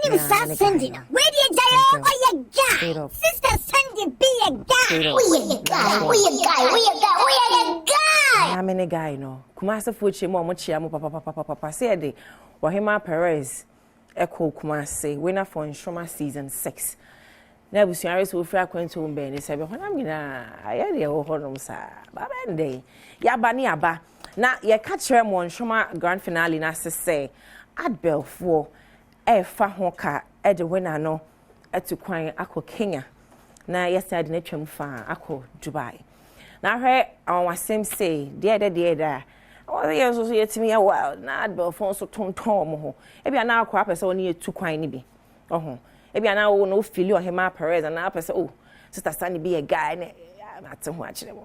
When you start sending, where do you go? Oh, you guy. Sister Sandy be a guy. We a guy. I'm a guy, no. Kumasa Fuchi, Momochi, Papa, said the Wahima Perez, Echo Kumase, winner for Instroma season 6. Now, we see Iris will fare going to Benny, said, when I'm gonna, I had the old home, sir. Babende. Yabani Aba. Now, you catch her on Shoma grand finale, and I say, I'd bell for Fahoka, Ed winner, no, at to Quine, Ako Kenya. Now, yesterday, I didn't come far, Ako Dubai. Now, her, I was same say, dear. Oh, the years was here to me a while, not Belfon so tom. Maybe I now crap as only 2 quine be. Oh, maybe I now no feel you or him up Perez and up as oh, Sister Sunny be a guy. Not so much them.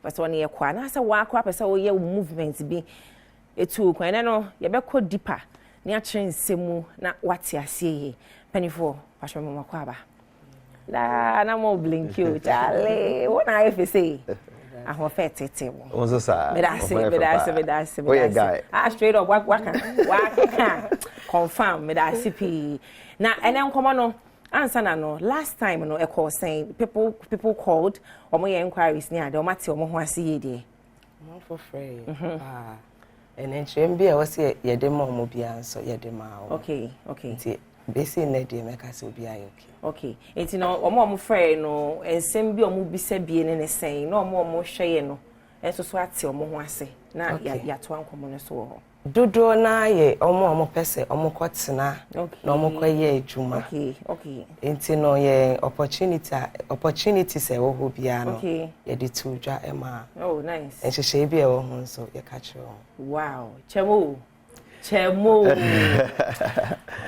But one year quan, I said, walk up as all your movements be a 2 quine. I know you better deeper near train Simu, not what you see. Penny for Passion Makwaba. La, no more blink you, Charlie. What I say? I have fed it. Also, sir. But I say, guy. Ah, straight up, what confirm, but I see. Now, and then come on, answer no. Last time, no, I call saying people called or my inquiries near the matter of my see there. Not for free. And then Chimby, I was here, your demo will be answered, your demo. Okay. Basically, Neddy make us will be okay. It's no more friend, no, and send be or move be said being in a saying, no more share, no, and so swat your more say. Now, ya to one common so. Do na ye, or more person, or more quatsina, no more ye, Juma. Okay. Ain't no ye opportunities, a who be an okay. Ye did 2 jar Emma. Oh, nice. And she shabby a woman, so you catch her. Wow, Chemo.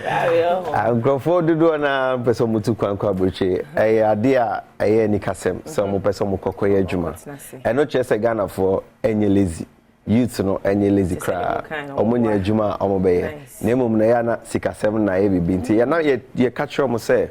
I'm going for the door now, person mutu kwankwa buche. Idea aye ni kasem. So mo person mo kokoye juma. And not just a Ghana for any lazy. Youth no any lazy cry. Omo ni juma omo beye. Nemo na ya na sikasem na e bibinti. Ya na ye catch omo say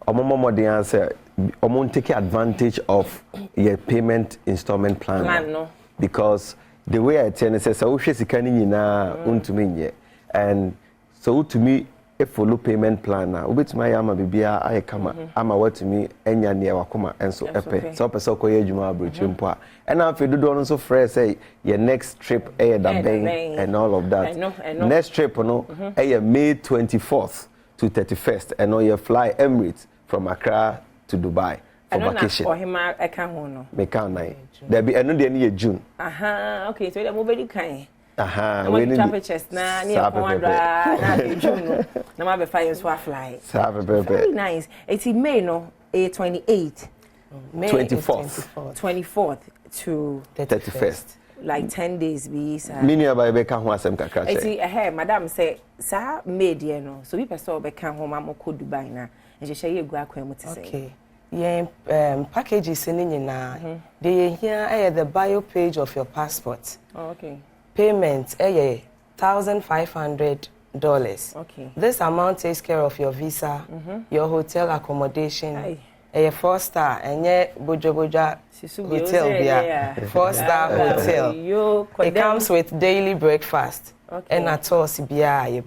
omo momo de answer omo take advantage of your payment installment plan. No. Because the way I tell you, says, "So she sikani nyina untumi nye," and so to me, a follow payment plan na. Ubit my ama bibia aye kama ama what to me enya ne wakoma enso epe. So person ko ye juma abrochi mpo a. And now if you do so fresh say your next trip da bang and all of that. I know. Next trip no May 24th to 31st and no you fly Emirates from Accra to Dubai. For vacation. Or him I can't no. Me can't nine. There be another near June. Okay, so they're very kind. We need to chest na near na June. Na ma be fire so fly. Very nice. It's in May no, 28th. May 24th to 31st. Like 10 days be sir. Minia ba be ka ho asem kakra che. It's madam say sa May there no. So we person be ka ho ma mo ko Dubai na. And she ye gu akwa mu to say. Okay. Yeah, packages in they here the bio page of your passport. Oh, okay. Payment $1,500. Okay. This amount takes care of your visa, your hotel accommodation, a 4-star, and yet Boja hotel there. 4-star hotel. It comes with daily breakfast. Okay. And at all CBI you.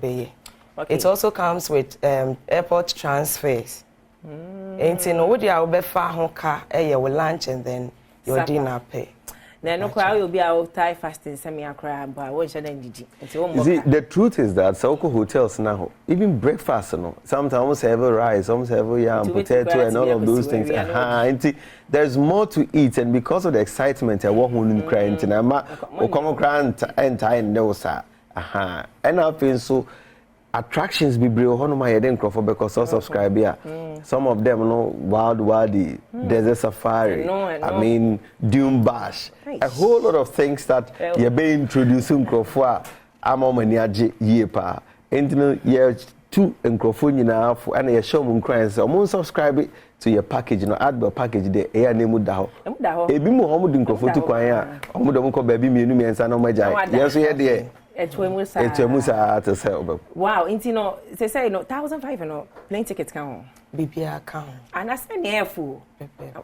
Okay. It also comes with airport transfers. Ain't no would you be far home car your lunch and then your dinner pay. Then no crowd will be out Thai fasting semi cry but what should the truth is that Soko hotels now even breakfast no sometimes almost have a rice, almost have a yam, potato and all of those things. There's more to eat and because of the excitement I want to cry into na come grant and time no sir. And I feel so attractions be brave on my head because of subscribe here. Some of them wild desert safari. I mean dune bash. Nice. A whole lot of things that you're being introducing crofwa. I'm on my year pa. And you two and now for and you show them crying. So subscribe to your package, add package there. Air name would daho. Ebi mo homu din crofo to kwanya. Omu do mo ko baby me nu ensa no majai. Yes here there. Etwemusa to sell. Wow, intino say no 1,500 no plane tickets can BBA account. And I spend air full.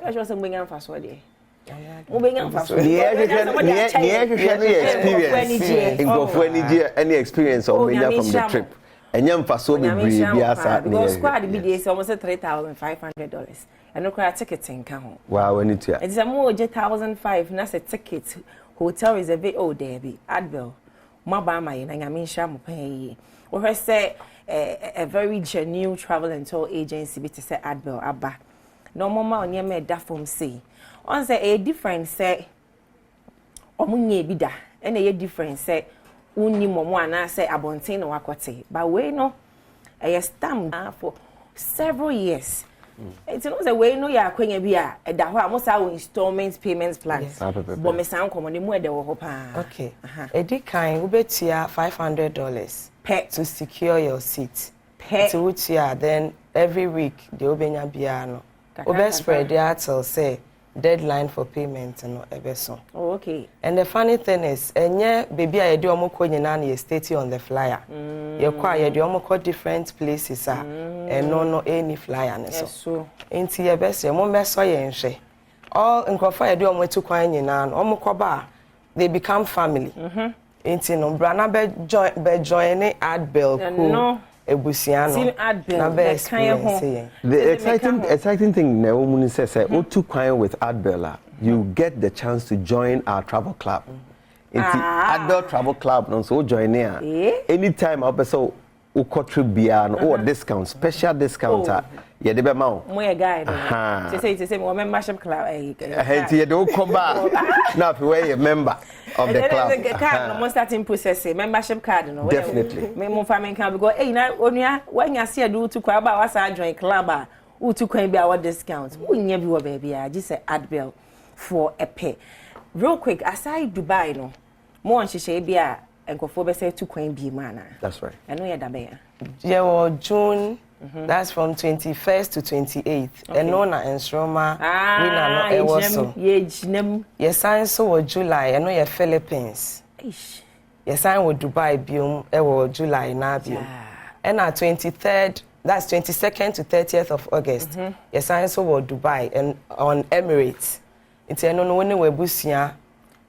I just bring am fast one day. Any experience or media from the trip. Enyam faso be brave biasa. Because squad be almost $3,500. And no cry ticket in Cajon. Wow, when it's It's a more $1,500, and that's a ticket. Hotel reserve, oh, Debbie, Advil. Mabama, and I mean, Sham pay. Or I say a very genuine travel and tour agency, to say Advil, Abba. No more near me, that from sea. On say a difference, say, Omunye bida, and a difference, say, Uni Momoana, say, Abontain or Aquate. But we know a stamp for several years. It's not a way no ya kwenye bia that almost our installments payments plans. But me sound come on the more de hopa. Okay. Edi kind we betia $500 pay to secure your seat. Pay to which then every week the obenya bia no. Obe spread the till say deadline for payment no ebeso. Oh, okay. And the funny thing is enye baby a yedi omo ko nyina na state on the flyer. Ye kwa yedi omo ko different places and no any flyer ne so. Enti ye best ye mo beso ye nhwe. All nkofo yedi omo tu kwan nyina no omo ko ba they become family. Enti no bra na be join ad bill cool. Ebusiano. The exciting thing Naomi says, O2 Kwine with Adbella, you get the chance to join our travel club. It's the adult travel club, no so join here. Anytime I so trip or discount, special discount. Yeah, the amount. More guide. Say, membership club. You don't come back. Now, if you are a member of the club. The card, no more starting process. Membership card, no. Definitely. Me more farming can go. Hey, now when you see a do to kwaba, what's I join club? Who to claim be our discounts? Who never be baby? I just say ad bill for a pay. Real quick, aside Dubai, no. More on she be a and go for say 2 coin be man. That's right. I know you're the bear. Yeah, June. That's from 21st to 28th. And no na Enstroma. We na no ewoso. Yes, I saw July. I know you're Philippines. Yes, I was Dubai biom. Ewo July na biom. And at 23rd, that's 22nd to 30th of August. Yes, I saw Dubai and on Emirates. It's I don't know when we busia.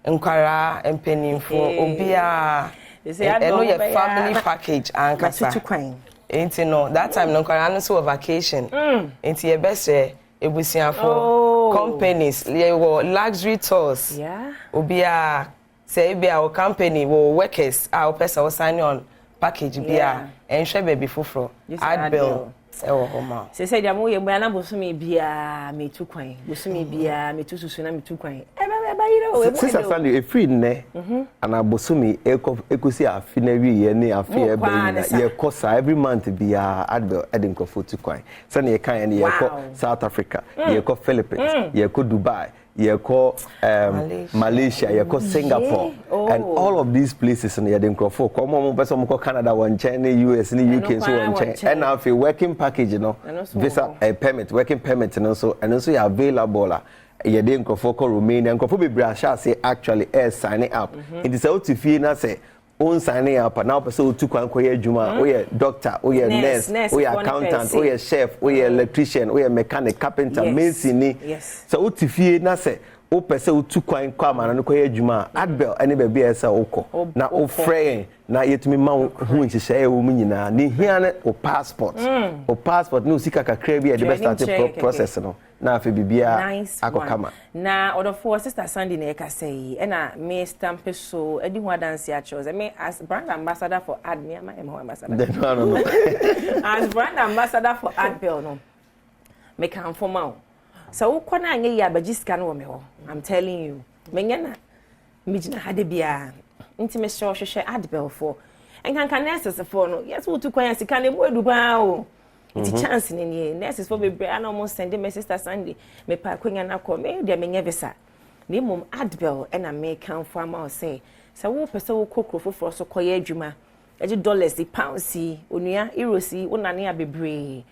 Nkwara empenin for obia. I know your family package and kasa. Ain't no that time no kwara so vacation. Ain't your best ebusia for companies. Luxury tours. Yeah. Obia say be our company wo workers our person was signing on package bia and share baby fufro. Ad bill. Say say dia mo ye mo na bosumi bia me 2 kwan. Bosumi bia me 2 susu na me 2 kwan. Sister Sandy, a free ne, and a bosumi ekosi afi na wi ye ne afi e be ye kosa every month be a adbill edin ko for 2 kwan. Sani ye kan ye ko South Africa, ye ko Philippines, ye ko Dubai, ye ko Malaysia, ye ko Singapore, and all of these places in the edin ko for come on person ko Canada one China, US ni UK so one China. And now if working package, you know, visa permit, working permit and also you available ye dey nkofo ko Romania nkofo be brasha say actually air signing up it is out to feel na say on signing up now person to kwan ko ye adwuma o ye doctor o ye nurse o ye accountant o ye chef o ye electrician o ye mechanic carpenter mason so o to feel na say o pese o tu kwan kwa ma na ko ye adwuma adbel ani be be esa okọ na o frɛ na yetumi ma hu nhyehyɛ wo mu nyina ni hia na o passport no sika kakra bi e de be start process no na afi bibia akokama na order for sister Sandy na ka say e na me stamp so edi ho dance ya chose me as brand ambassador for ad me am ambassador no as brand ambassador for adbel no me kan formal so who na anye ya bagiska no me ho I'm telling you menya na mijina hade bia nti me show hwehwe adbel for enkan nurses for no yes wo tu kwan sika ne bo eduba o it's a chance in the nurses for be and almost send my sister Sandy me pa kwanya na ko me de me visa ni mum adbel and I make count for am say so wo pese wo kokrofo for so koye adwuma e dollars the pounds onua euros wonane abebre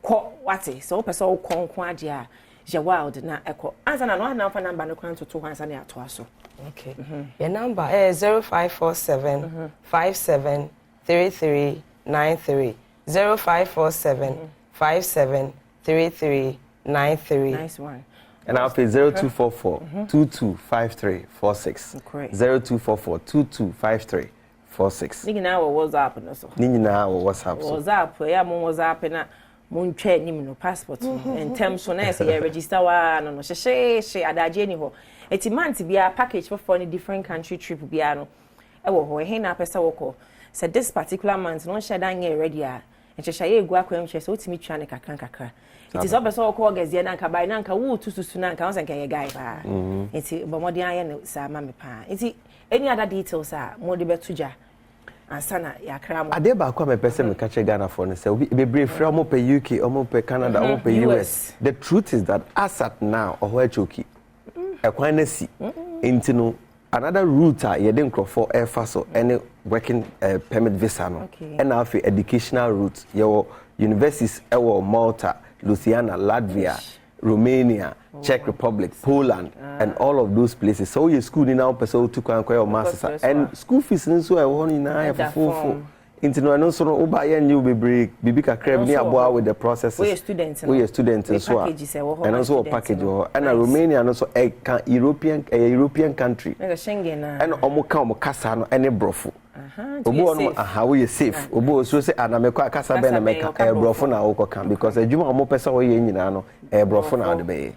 ko wate so wo pese wo konkon ade a je wild na eko answer na no na fa number no kwan to 2 answer na ato aso okay your number is 0547 573393 0547 573393. Nice one. And I'll pay 0244 225346. 0244 225346. 46. Ni na wo WhatsApp no so. Ni na wo WhatsApp so. WhatsApp ya mo WhatsApp na mo ntwa nim no passport no. En terms so na say register wa no she adaje ni ho. Eti month bia package for any different country trip bia no. E wo ho he na pesa wo ko. Say this particular month no share dan ready a. Enchesha ye egu akwam che so otimi twa ne kakra. It is obvious all call gazi na nka bai na nka wo tutusu na nka won say guy pa. Eti bomodi aye ne sa ma me pa. Eti any other details are more de betuja. Ansana ya kra mo. Ade ba kwa me pese me ka che Ghana for ne say be brave free omo pe UK, omo pe Canada, omo pe US. The truth is that as at now oho choki. E kwan na si. Enti no another route ye de nkrofo e fa so any working permit visa no. And now for educational route your universities e wo Malta, Louisiana, Latvia, Romania, Czech Republic, Poland, and all of those places. So your school in now person to your masters and school fees in so I want in full. Into no so no buy and you be break bibi kakra bi aboa with the processes. We students and so and also a package and a Romania and also a European country. Like Schengen and omo kasa no any brofo. Obo no aha we safe. Obo so say anamekwa kasa be na meka brofo na wo kan because adwuma omo pesa wo ye nyina no brofo na de be.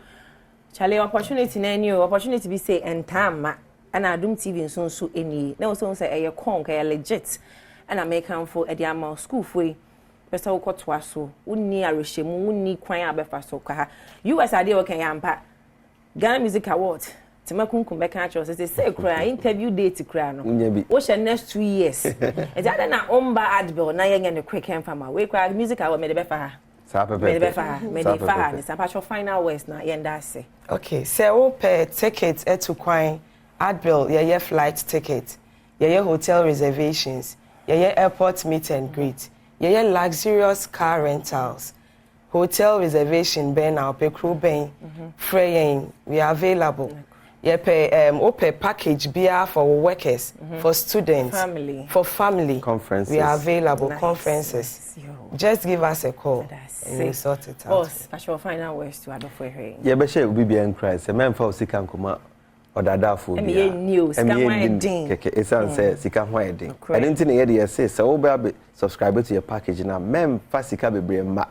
Chale opportunity na any opportunity be say entama and Adom TV nso eni. Na so say e conk e legit. And American for a amount school for Pesa wo kotwa so unni arehemu unni kwan abefa so ka US ade wo kan yampa Ghana Music Award temakunkum be kan say say kra interview date kra no wo she next 2 years e jada na omba adbill na yenye ne quick enfama we kra Music Award me de befa ha me de befa ha me de fa ha ni sapacho final words na yenda ase. Okay, say wo per ticket to kwan adbill ye flight ticket ye hotel reservations ye airport meet and greet ye luxurious car rentals hotel reservation ben now pe crew ben fraying we are available ye pay package bia for workers for students for family conferences we are available conferences just give us a call and we sort it out. Boss I shall find out ways to Adom for here ye be share obi bia nkrai se men fa osika nkoma odada fo bia e news ka wan din keke esan say sika ho e din and nti na ye dey say so we be subscribe to your package na mem fa sika bebre ma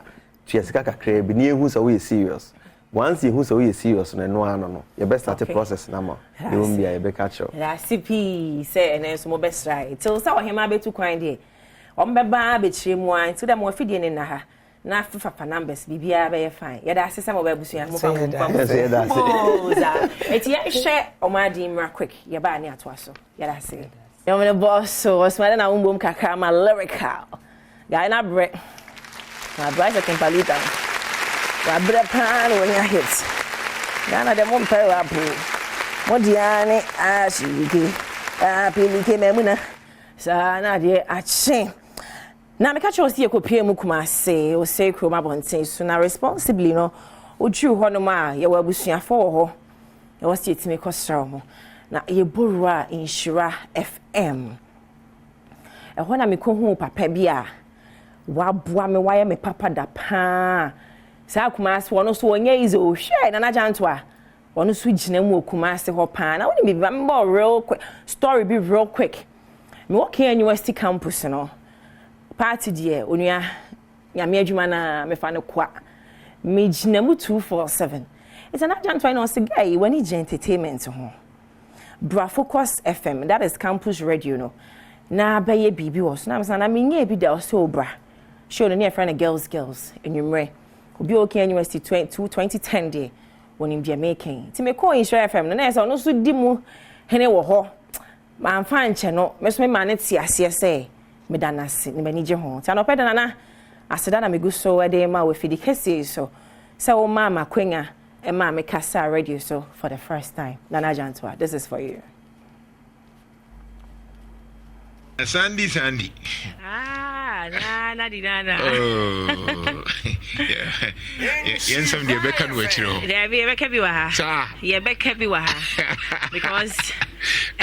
to sika kakra bi na ehu so we serious once you so we serious na no ano no your best start process na ma e won bia ye be catch up Ahosepe say and so mo best right till say ohema betu kwan dey o mbeba be chire mu an to dem o fidie ne na ha na papa numbers bibia be fine ya da asesa mo ba busuya mo fa mo eti ya hwe o ma di mra quick ya ba ni ato aso ya da se ya me boss so was ma na umbom kakra ma lyrical guy na bre na drive can palita wa bre pan when ya hit Ghana de mo mpa wa bu mo diane a shiki a pilike memuna sa na de a chen na me catch us here ko pie mu kuma se o se kroma bonten so na responsibly no oju ho no ma ye wa busuafo ho ye was yet me kosra mo na ye borua inshira FM e ho na me ko hu papa bia wa boa me wa ye me papa da pa sa kuma se wono so onye ize o hwe na na janto a wono so gina mu okuma se ho pa na woni me ba real quick story be real quick me work here university campus no party die onua nyame adwuma na me fa ne kwa me gina mu 247 it's an agent why no say guy when he entertainment ho bra focus FM that is campus radio no na baye bibi was na me me nya bi da so bra show no near friend girls enwumre obi okay university 2010 day when him be making ti me call insure FM no na say no so di mu hene wo ho ma mfa nche no me so me ma ne ti ase say me danase ni mani je ho ti anopeda na aseda na me gu so e dey ma we fidi kese so o mama kwenya e ma me kasa radio so for the first time Nana Jantwa this is for you Sandy nana oh yeah yen some dey beka no achiro there be beka bi wa ha ye beka bi wa ha because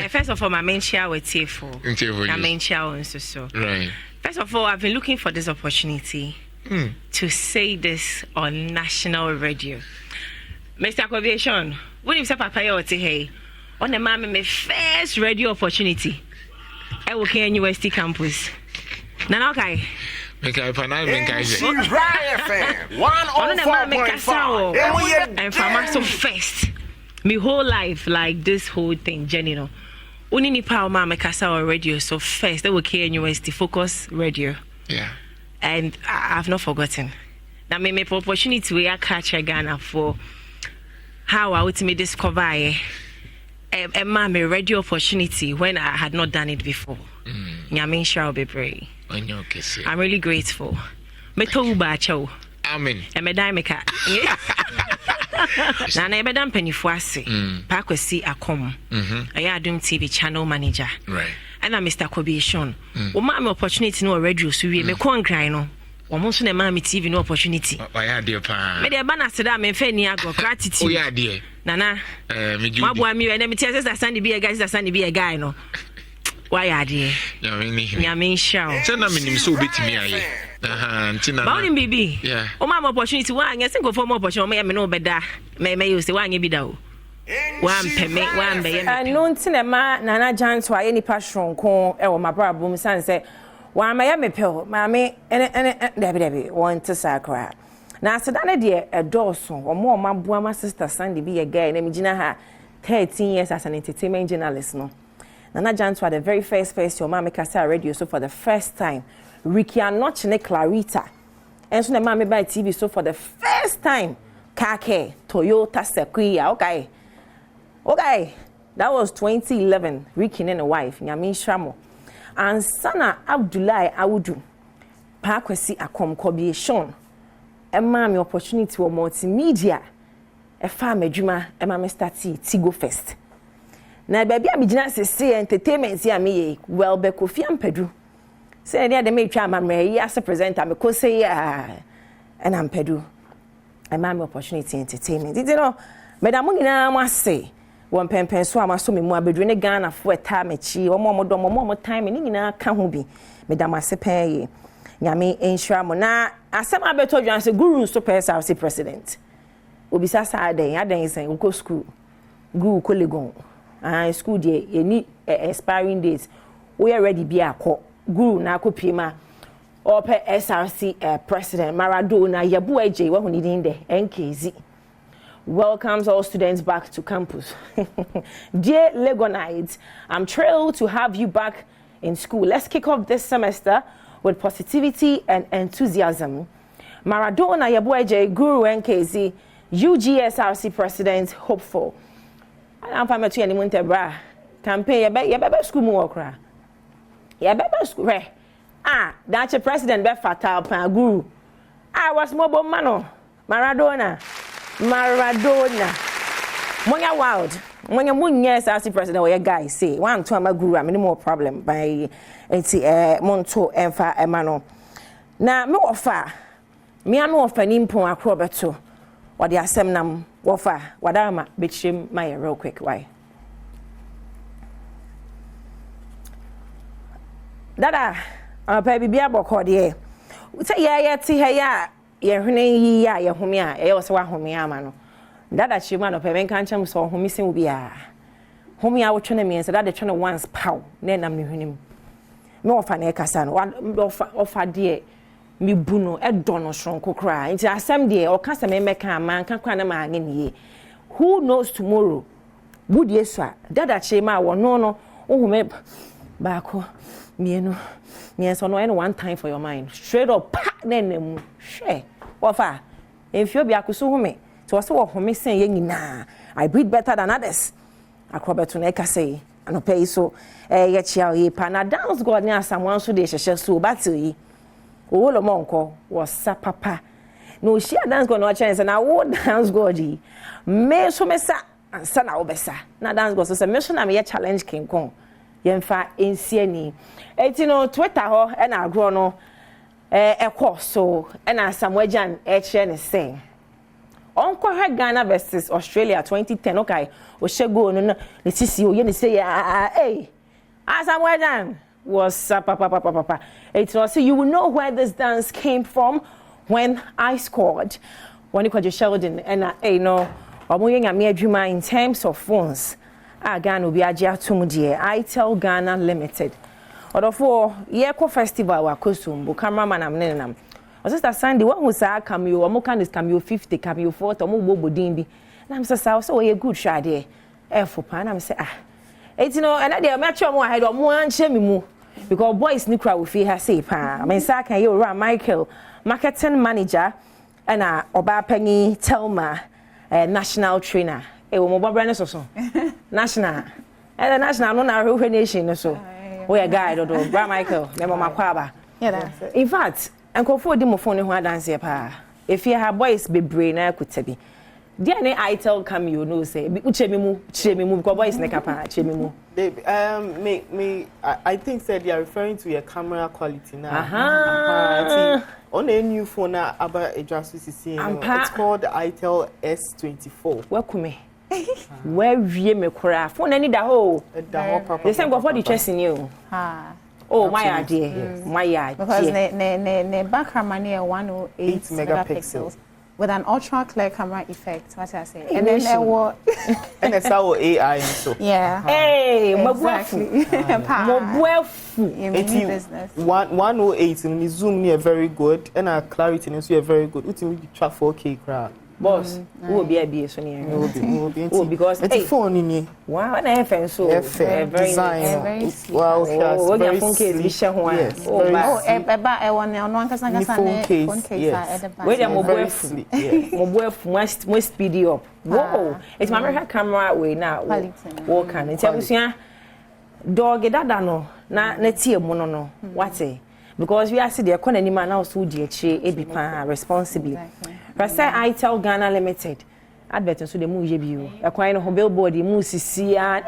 first of all my main share with Tifo my main share so right first of all I've been looking for this opportunity to say this on national radio. Mr. Aviation, when you say papa you hey on the mama my first radio opportunity I work in University campus. Now, okay. Make a panel, make a fan. 104.5. And from us first, my whole life, like this whole thing, Jenny, no. Only ni power mama kasa or radio. So first, they were University Focus Radio. Yeah. And I've not forgotten. Now, me opportunity we are catch a Ghana for how I would me discover a radio opportunity when I had not done it before. Nyamin shall be brave. I'm really grateful. Me to bacho. Amen. And me die meka. Na na ebedam panifo ase. Pa kwesi akom. Aya Adom TV channel manager. Right. And Mr. Kobiation. O ma me opportunity no radio so we me kon gran no. O mo so na ma me TV no opportunity. Why are dear pa? Me dey ba na se da me fa ni agro gratitude. Oh yeah dear. Nana. Me ju. Mabua mi na me tie say Sandy be a guy, Sandy be a guy no. Why are dear? Nyamin show. Say na me nim so betimi aye. Ntina. Ba onim bibi. Yeah. O ma opportunity wa anya single for more opportunity me no beda. Me you say wa anya bi da o. One be ye. No ntina ma Nana Janto aye nipa hronko e wo mabrabo mu san say wa ma ye me pe o. Ma me debi want to sakra. Na aseda ne de edorso o mo mabua ma sister Sandy be a guy na me gina ha 13 years as an entertainment journalist no. Nana Janto the very first your mama kasa radio so for the first time. Ricky Anochne Clarita. And so the mama by TV so for the first time. Kake Toyota Sequoia. Okay. That was 2011. Ricky and a wife. Nyamin Shamo. And Sana Abdullah Awudu. Pakwesi Akom Kobiation. A mommy opportunity for multimedia. A farm eduma. A mama stati Tigo Fest. Na baby amigina say entertainment ya me well be Kofi Ampedu. Say dey me twa amamre as a presenter me ko say ya and Ampedu. I mam opportunity entertainment. You know, madam nyina mo ase won pempen so amaso me mu abedru ne Ghana fo eta mechi wo mo time ni nyina ka ho bi. Madam ase pen ye. Nyame enhira mo na asem abeto dwan say guru so person say president. Obisa sa aden say go school. Guru ko legon. School day any expiring dates we already be akọ guru na akopima ope SRC president Maradona yabu eje we huni din de NKZ welcomes all students back to campus. Dear Legonites, I'm thrilled to have you back in school. Let's kick off this semester with positivity and enthusiasm. Maradona yabu eje guru NKZ UGSRC president hopeful. I'm family to any monte bra campaign ya be school mu okra ya be school re that's president be fatal pan guru was mobile mano Maradona monya wild monya munya as president we guy say one to am guru am no problem by enti monto emfa emano na me ofa me anu ofa ni mpon akro beto wode asem nam wofa wadama betchim my real quick why dada pa bibia bokọ de say ya ti ha ya ye hwene yi ya ye home a ye wo se wa home ama no dada chima no pa ben kan cham so home sin obi a home a wo twene me say dada twene once pow na nam ne hwenem me wofa na e kasa no wofa de mi buno e dono shronko kra nti asem de o kasa me meka man kan kwa na ma anye ne who knows tomorrow budi esua dada chima wo no ohume baako mienu so no any one time for your mind straight up pa na nemu hwe wofa enfio bi akoso hume to wose wo home sen ye nyina I breathe better than others akrobeto na eka say anopai so ye chia ye pa na dance god ni asamwan so de hyehye so battle yi owolo monko was papa no she dance god no chance na wo dance god yi me so mesa ansa na obesa na dance god so say me so na me challenge king kong yemfa ensiani etino Twitter ho e na agro no ekọ so e na Samuel e che ne say onko ha Ghana versus Australia 2010 okay o shego no na le sisi o ye ne say Samuel was papa it was so you will know where this dance came from when I scored when you Sheldon and no omoye nyame adwuma in terms of phones Ghana obi agye atom de I tell Ghana Limited Odofo ye ko festival wa kosumbu cameraman am nenam. O sister Sandy one who say cameo omo kan is cameo 50 cameo 40 omo bobo din bi. Na am say so ye good try there. For pan am say It's and I match omo ahead omo anche me mu because boys ni kra we fi ha say pa. Me say kan you ra Michael marketing manager and oba panyi Telma national trainer. E wo mo bobra ne so. National. And the national no na hwe nation so. We a guy do Bra Michael, never makwaba. Yeah, that's it. In fact, Uncle for the phone who dance here pa. If you have boys be brain na kutabi. Dia I tell come you know say uchemi mu because boys ne kapa chemi mu. I think said they are referring to your camera quality now. On a new phone about a just it's called the itel S24. Welcome. Where we me kura phone any da ho. The same go for the chest in you. Oh my idea. My idea. Because ne back camera near 108 megapixels with an ultra clear camera effect. What I say. And then there was and it's our AI and so. Yeah. Hey, exactly. Business. 108 and the zoom near very good and our clarity and so very good. We can track 4K crowd. Boss, who will be a BS on here? Oh, because it's phone in here. Wow, and I FM so very design. Wow, very phone case. Yes. Oh, I want phone case. Wait, I'm more speedy up. Whoa, it's my American camera way now. Walk on. It's everything. Dog dada no na tie mo no what say because we are see the corner man now so die che e bi pa responsibly. Say itel Ghana Limited. Advert so the move ye bi o. Ekwan no ho billboard mu sisi an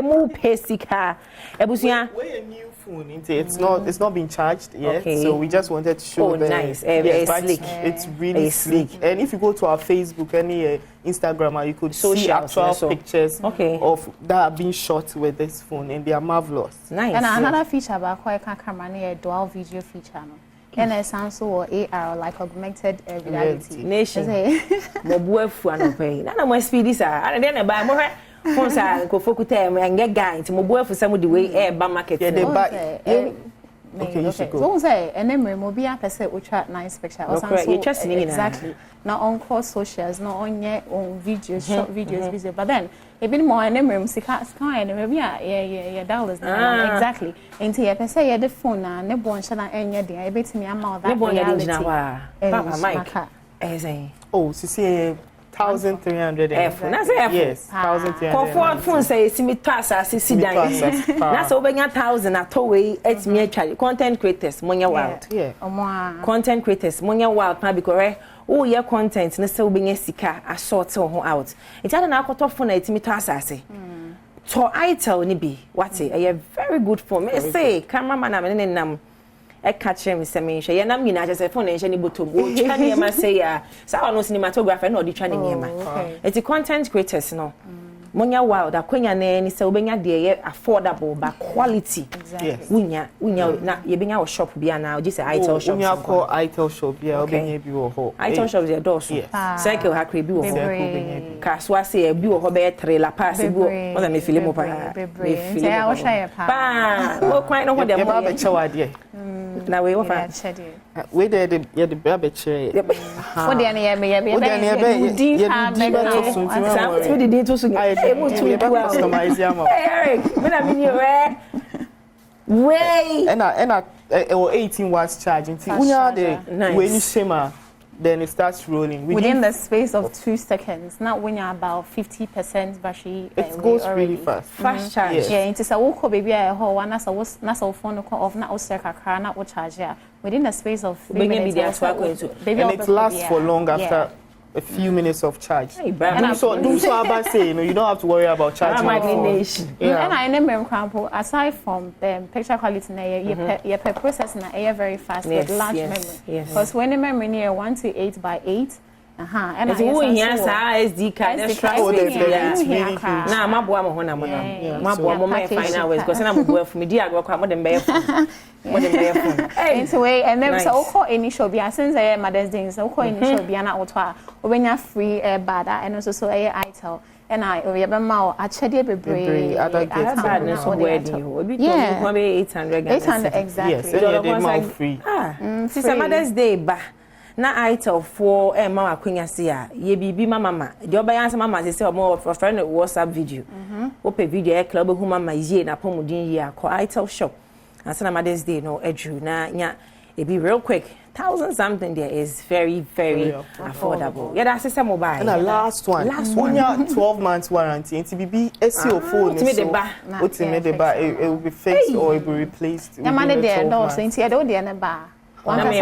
mu pesika. Ebusia we a new phone it's not been charged yet. Okay. So we just wanted to show nice. Slick. It's really sleek. And if you go to our Facebook any Instagram, you could see actual pictures of that being shot with this phone and they are marvelous. Nice. And another feature about camera near dual video feature no. And a Samsung or AR like augmented reality. Nation. Mobuefu anope. Na mo speedy sir. And then buy more phone sir go focus time and get guy to mobuefu some the way air ba market. Yeah, they buy. Okay, you should go. So say and then mobile person ultra nice picture or something. Exactly. Now on course socials, not on your own videos, short videos, video. But then a bit more and then sky and maybe yeah dollars exactly. Into your person yeah the phone na ne bon shana enya dey e beti me am that reality. Papa Mike. Oh, see 1,300. Yes, 1,300. For phone say see me tasa see dan. Na so obenya 1,000 atoway et me charge content creators monya wild. Yeah. Content creators monya wild na because oh yeah content na say obenya sika assort ho out. It ada na akoto phone na etimi tasa ase. To itel ni bi what say a very good phone. Me say cameraman am ne nam e catch him say me hwe ye nam nyina je say phone na ni bottom o twa ne ma say ya sa no cinematographer na odi twa ne ma eti content creators no monya wild akwanya na ni say obenya de ye affordable but quality yes unya na ye benya wo shop bia na o ji say itel shop unya call itel shop bia obenya bi wo ho itel shop dey door so cycle hakre bi wo ho ka so ase e bi wo ho be trailer pass bi wo na me feel mo pa me feel I wish I pa wo kwan no ho dem ba be chewa de na we wo fa we dey the be chere what dey na me din ha so the day to so customize yam Eric me na me ni way and 18 watts charging unya the when you shema then it starts rolling within the space of 2 seconds. Not when you're about 50% battery. It goes really fast charge. Yeah, it's a walk baby na so phone off na oseka na o charge yeah within the space of 3 minutes. And it lasts for long after a few minutes of charge. Do so about say you don't have to worry about charging. And I remember aside from the picture quality your processing very fast with large memory. Because when the memory near 128 by 8 and it's who here SD card extra na maboa mo na mo maboa mo my final ways because na maboa for me dia go kwa mo dem be and then so call initial bia since Mother's Day so call initial bia na auto obenya free bada and also so itel and I yɛbɛma achede bebree other gifts so wedding obi to me 800 exactly. Yes, they like free. Sister Mother's Day ba na itel for mama kwenya se a ye bibi mama de obayanse mama se omo friend WhatsApp video open video e club hu mama yie na pomudin yie akọ itel shop and Mother's Day no edru na nya it be real quick 1,000 something there is very affordable. Yeah, that's the mobile. And the last one. 12 months warranty. It's BB SEO phone. It will be fixed or it will be replaced. The money there no, so it's don't there na ba. One me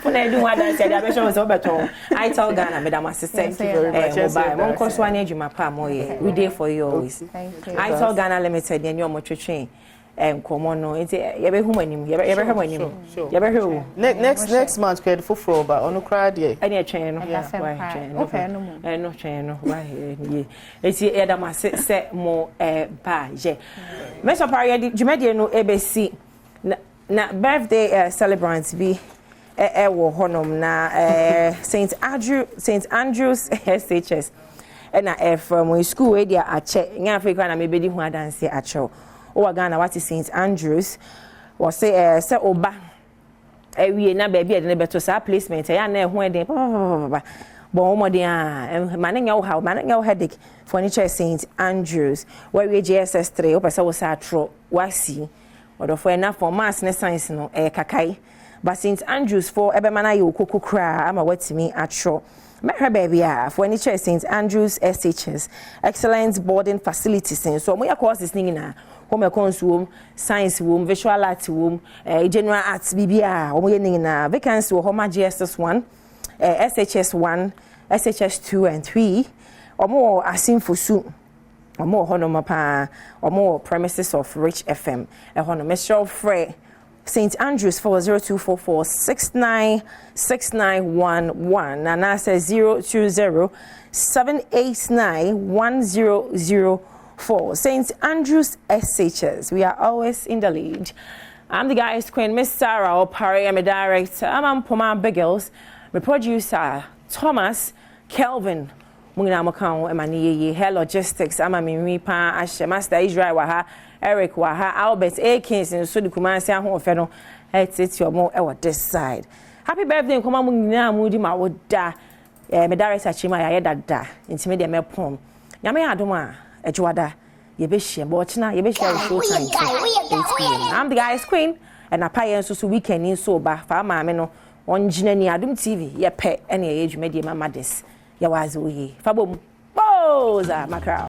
when I do what I said, I show so better. I tell Ghana, Madam Assistant, thank you very much. One course one age, my palm, we did for you always. I tell Ghana Limited, and you're much train. Come on, no, it's ever who when you ever have when you ever who. Next month, credit for fraud, but on a crowd, yeah. Any chain, okay, no chain, why, it's here, Adom set more by J. Mr. Parry, you made no ABC. Na birthday celebrants be wo honom na St Andrews SHS na from school we dia ache nya Africa na mebedi hu adanse ache o Ghana what is St Andrews wo say oba wie na ba bia de beto sa placement ya na ehu eden bon modern manenya wo ha manenya wo headache furniture St Andrews where we JSS 3 o pesa wo sa atro wasi or for enough for mass ne science no kakai but St Andrews for ebemana yo koko kra ama watimi atro mehwe baby for any church St Andrews SHS excellent boarding facilities so mo course this thing na home econs room science room visual arts room general arts bibia o mo ye na vacancy wo homa GSS 1 SHS 1 SHS 2 and 3 o mo asimfosu omo hono pa omo premises of Rich FM hono Mr. Frey St Andrews 40244696911 and I says 020-789-1004 St Andrews SHS. We are always in the lead. I'm the guy's queen, Miss Sarah Opari. I'm a director. I'm Poma Biggles, my producer Thomas Kelvin. Mungina Makao Emani Hair Logistics. I'm a Mimipa Ashe Master Israel Waha. Eric Waha, Albert Akins, and Sudi Kumansi, and Feno, it's your more this side. Happy birthday, come on, Moody, my would da, Medaris Achima, I had da, intimidate me pom. Yami Adoma, Edwada, Yabishi, Bochna, Yabishi, I'm the guy's queen, and a pie so weekend in sober, Farmer Meno, on Jinny Adom TV, ya pet any age media, my madness, Yawazu, Fabum, Boza, Macau.